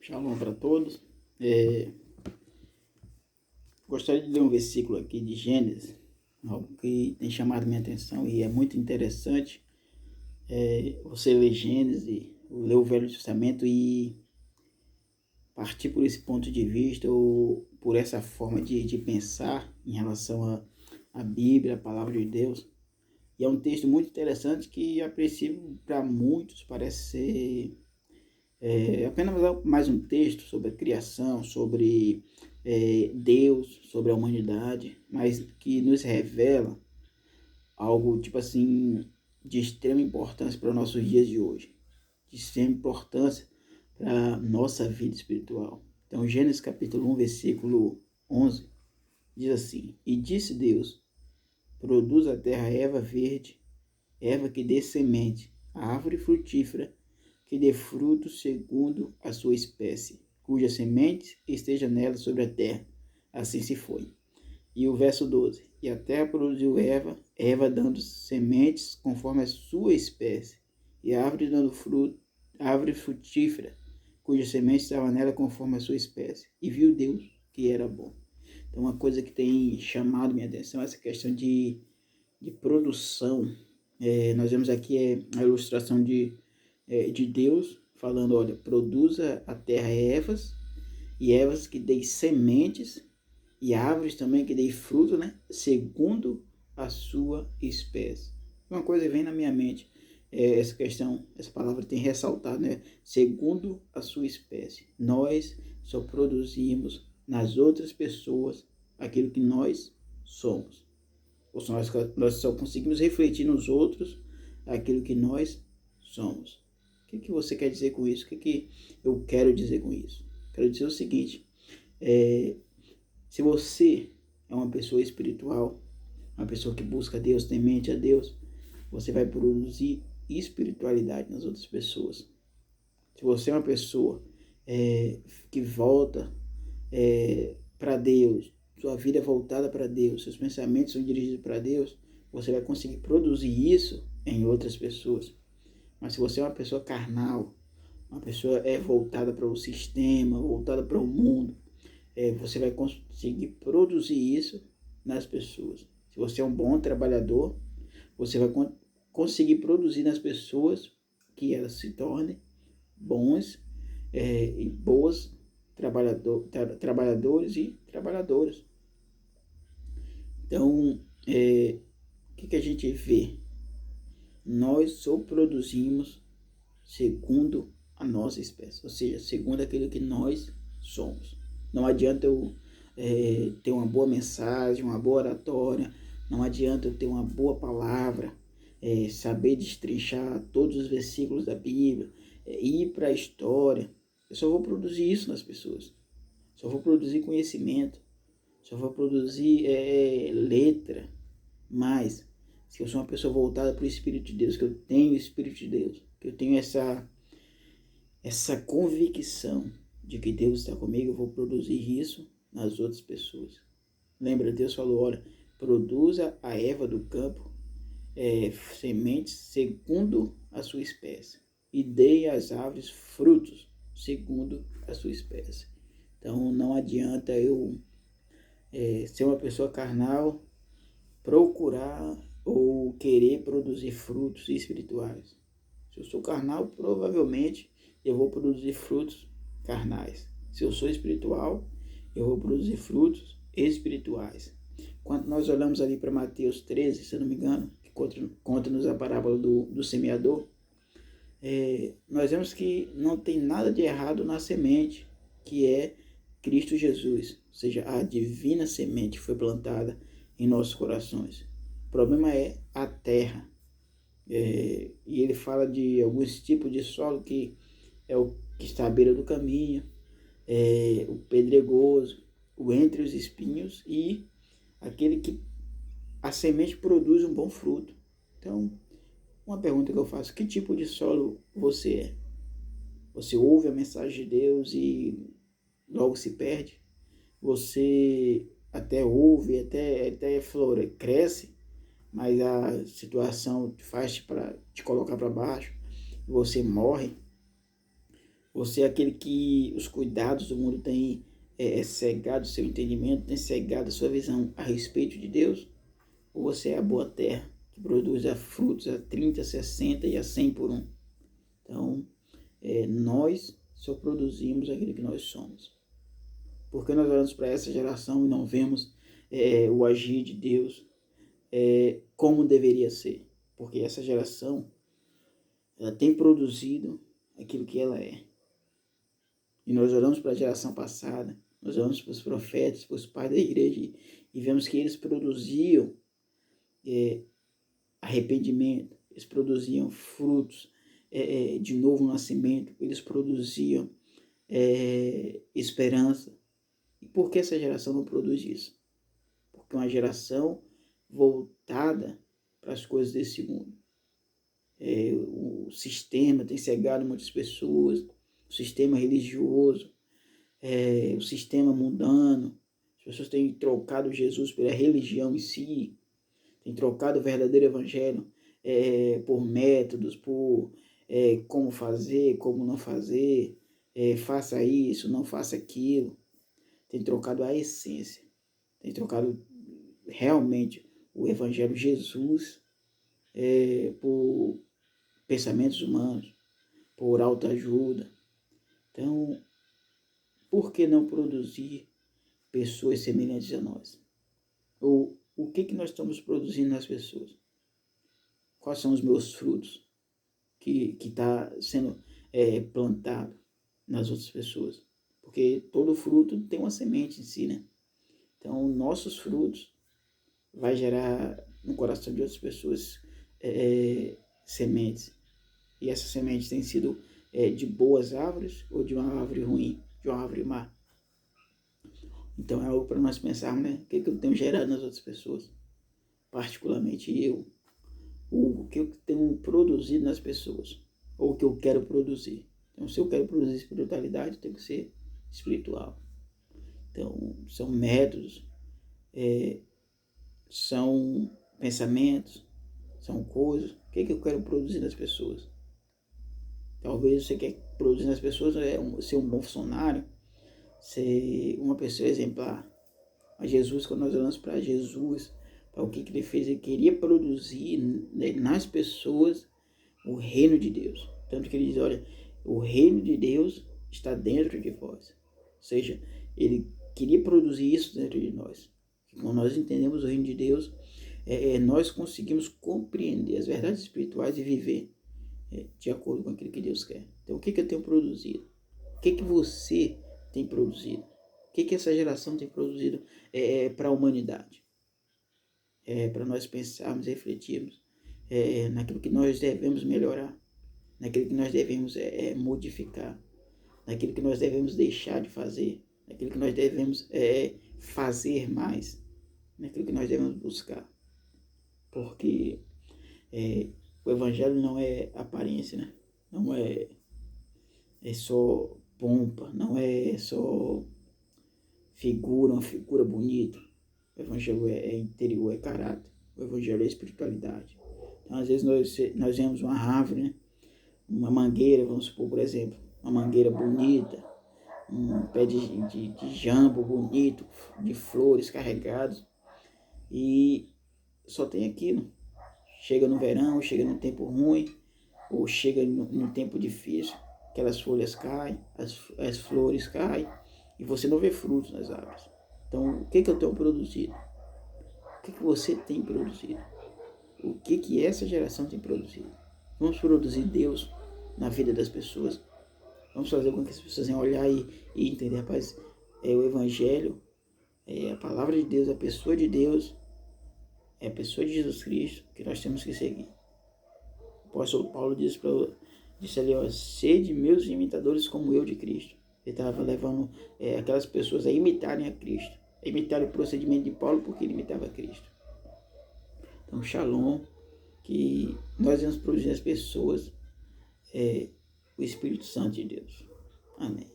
Shalom para todos. Gostaria de ler um versículo aqui de Gênesis, algo que tem chamado minha atenção e é muito interessante. Você ler Gênesis, ler o Velho Testamento e partir por esse ponto de vista ou por essa forma de pensar em relação à Bíblia, a palavra de Deus. E é um texto muito interessante que, a princípio, para muitos parece ser apenas mais um texto sobre a criação, sobre Deus, sobre a humanidade, mas que nos revela algo, tipo assim, de extrema importância para os nossos dias de hoje, de extrema importância para a nossa vida espiritual. Então, Gênesis capítulo 1, versículo 11, diz assim: E disse Deus, produz a terra erva verde, erva que dê semente, a árvore frutífera, que dê fruto segundo a sua espécie, cuja semente esteja nela sobre a terra. Assim se foi. E o verso 12. E a terra produziu erva dando sementes conforme a sua espécie, e a árvore dando fruto, árvore frutífera, cuja semente estava nela conforme a sua espécie. E viu Deus que era bom. Então, uma coisa que tem chamado minha atenção é essa questão de produção. Nós vemos aqui a ilustração de Deus falando, olha, produza a terra ervas, e ervas que deem sementes, e árvores também que deem fruto, né, segundo a sua espécie. Uma coisa que vem na minha mente, essa questão, essa palavra tem ressaltado, né, segundo a sua espécie. Nós só produzimos nas outras pessoas aquilo que nós somos. Ou nós só conseguimos refletir nos outros aquilo que nós somos. O que você quer dizer com isso? O que eu quero dizer com isso? Quero dizer o seguinte: se você é uma pessoa espiritual, uma pessoa que busca Deus, temente a Deus, você vai produzir espiritualidade nas outras pessoas. Se você é uma pessoa que volta para Deus, sua vida é voltada para Deus, seus pensamentos são dirigidos para Deus, você vai conseguir produzir isso em outras pessoas. Mas se você é uma pessoa carnal, uma pessoa voltada para o sistema, voltada para o mundo, você vai conseguir produzir isso nas pessoas. Se você é um bom trabalhador, você vai conseguir produzir nas pessoas que elas se tornem bons e boas trabalhadores e trabalhadoras. Então, o que a gente vê? Nós só produzimos segundo a nossa espécie, ou seja, segundo aquilo que nós somos. Não adianta eu ter uma boa mensagem, uma boa oratória, não adianta eu ter uma boa palavra, saber destrinchar todos os versículos da Bíblia, ir para a história. Eu só vou produzir isso nas pessoas, só vou produzir conhecimento, só vou produzir letra. Mas se eu sou uma pessoa voltada para o Espírito de Deus, que eu tenho o Espírito de Deus, que eu tenho essa convicção de que Deus está comigo, eu vou produzir isso nas outras pessoas. Lembra, Deus falou, olha, produza a erva do campo, sementes segundo a sua espécie, e dê às árvores frutos segundo a sua espécie. Então não adianta eu ser uma pessoa carnal, procurar ou querer produzir frutos espirituais. Se eu sou carnal, provavelmente eu vou produzir frutos carnais. Se eu sou espiritual, eu vou produzir frutos espirituais. Quando nós olhamos ali para Mateus 13, se eu não me engano, que conta-nos a parábola do semeador, nós vemos que não tem nada de errado na semente, que é Cristo Jesus, ou seja, a divina semente foi plantada em nossos corações. O problema é a terra. E ele fala de alguns tipos de solo, que é o que está à beira do caminho, o pedregoso, o entre os espinhos e aquele que a semente produz um bom fruto. Então, uma pergunta que eu faço: que tipo de solo você é? Você ouve a mensagem de Deus e logo se perde? Você até ouve, até flora, cresce, mas a situação faz te colocar para baixo, você morre? Você é aquele que os cuidados do mundo têm cegado seu entendimento, têm cegado a sua visão a respeito de Deus? Ou você é a boa terra que produz frutos a 30, 60 e a 100 por um? Então, nós só produzimos aquilo que nós somos. Porque nós olhamos para essa geração e não vemos o agir de Deus como deveria ser. Porque essa geração, ela tem produzido aquilo que ela é. E nós olhamos para a geração passada, nós olhamos para os profetas, para os pais da igreja, e vemos que eles produziam arrependimento, eles produziam frutos de novo nascimento, eles produziam esperança. E por que essa geração não produz isso? Porque é uma geração voltada para as coisas desse mundo. O sistema tem cegado muitas pessoas, o sistema religioso, o sistema mundano. As pessoas têm trocado Jesus pela religião em si, têm trocado o verdadeiro evangelho por métodos, por como fazer, como não fazer, faça isso, não faça aquilo. Tem trocado a essência, tem trocado realmente o evangelho Jesus por pensamentos humanos, por autoajuda. Então, por que não produzir pessoas semelhantes a nós? Ou o que nós estamos produzindo nas pessoas? Quais são os meus frutos que está sendo plantado nas outras pessoas? Porque todo fruto tem uma semente em si, né? Então, nossos frutos vai gerar no coração de outras pessoas sementes. E essas sementes têm sido de boas árvores ou de uma árvore ruim, de uma árvore má. Então é algo para nós pensarmos, né? O que eu tenho gerado nas outras pessoas? Particularmente eu. O que eu tenho produzido nas pessoas? Ou o que eu quero produzir? Então, se eu quero produzir espiritualidade, tem que ser espiritual. Então, são métodos, são pensamentos, são coisas. O que eu quero produzir nas pessoas? Talvez você quer produzir nas pessoas ser um bom funcionário, ser uma pessoa exemplar. Mas Jesus, quando nós olhamos para Jesus, para o que ele fez, ele queria produzir nas pessoas o reino de Deus. Tanto que ele diz, olha, o reino de Deus está dentro de vós. Ou seja, ele queria produzir isso dentro de nós. Quando nós entendemos o reino de Deus, nós conseguimos compreender as verdades espirituais e viver de acordo com aquilo que Deus quer. Então, o que eu tenho produzido? O que você tem produzido? O que essa geração tem produzido para a humanidade? Para nós pensarmos e refletirmos naquilo que nós devemos melhorar, naquilo que nós devemos modificar, naquilo que nós devemos deixar de fazer, naquilo que nós devemos fazer mais, naquilo que nós devemos buscar. Porque o evangelho não é aparência, né? Não é só pompa, não é só uma figura bonita. O evangelho é interior, é caráter. O evangelho é espiritualidade. Então, às vezes nós vemos uma árvore, né? Uma mangueira, vamos supor, por exemplo, uma mangueira bonita, um pé de jambo bonito, de flores carregados, e só tem aquilo. Chega no verão, chega no tempo ruim, ou chega no tempo difícil, aquelas folhas caem, as flores caem, e você não vê frutos nas árvores. Então, o que eu tenho produzido? O que você tem produzido? O que essa geração tem produzido? Vamos produzir Deus na vida das pessoas. Vamos fazer com que as pessoas venham olhar e entender, rapaz, o Evangelho, a palavra de Deus, a pessoa de Deus, é a pessoa de Jesus Cristo que nós temos que seguir. O apóstolo Paulo disse ali, ó, sede meus imitadores como eu de Cristo. Ele estava levando aquelas pessoas a imitarem a Cristo, a imitarem o procedimento de Paulo, porque ele imitava a Cristo. Então, shalom, que nós vamos produzir as pessoas o Espírito Santo de Deus. Amém.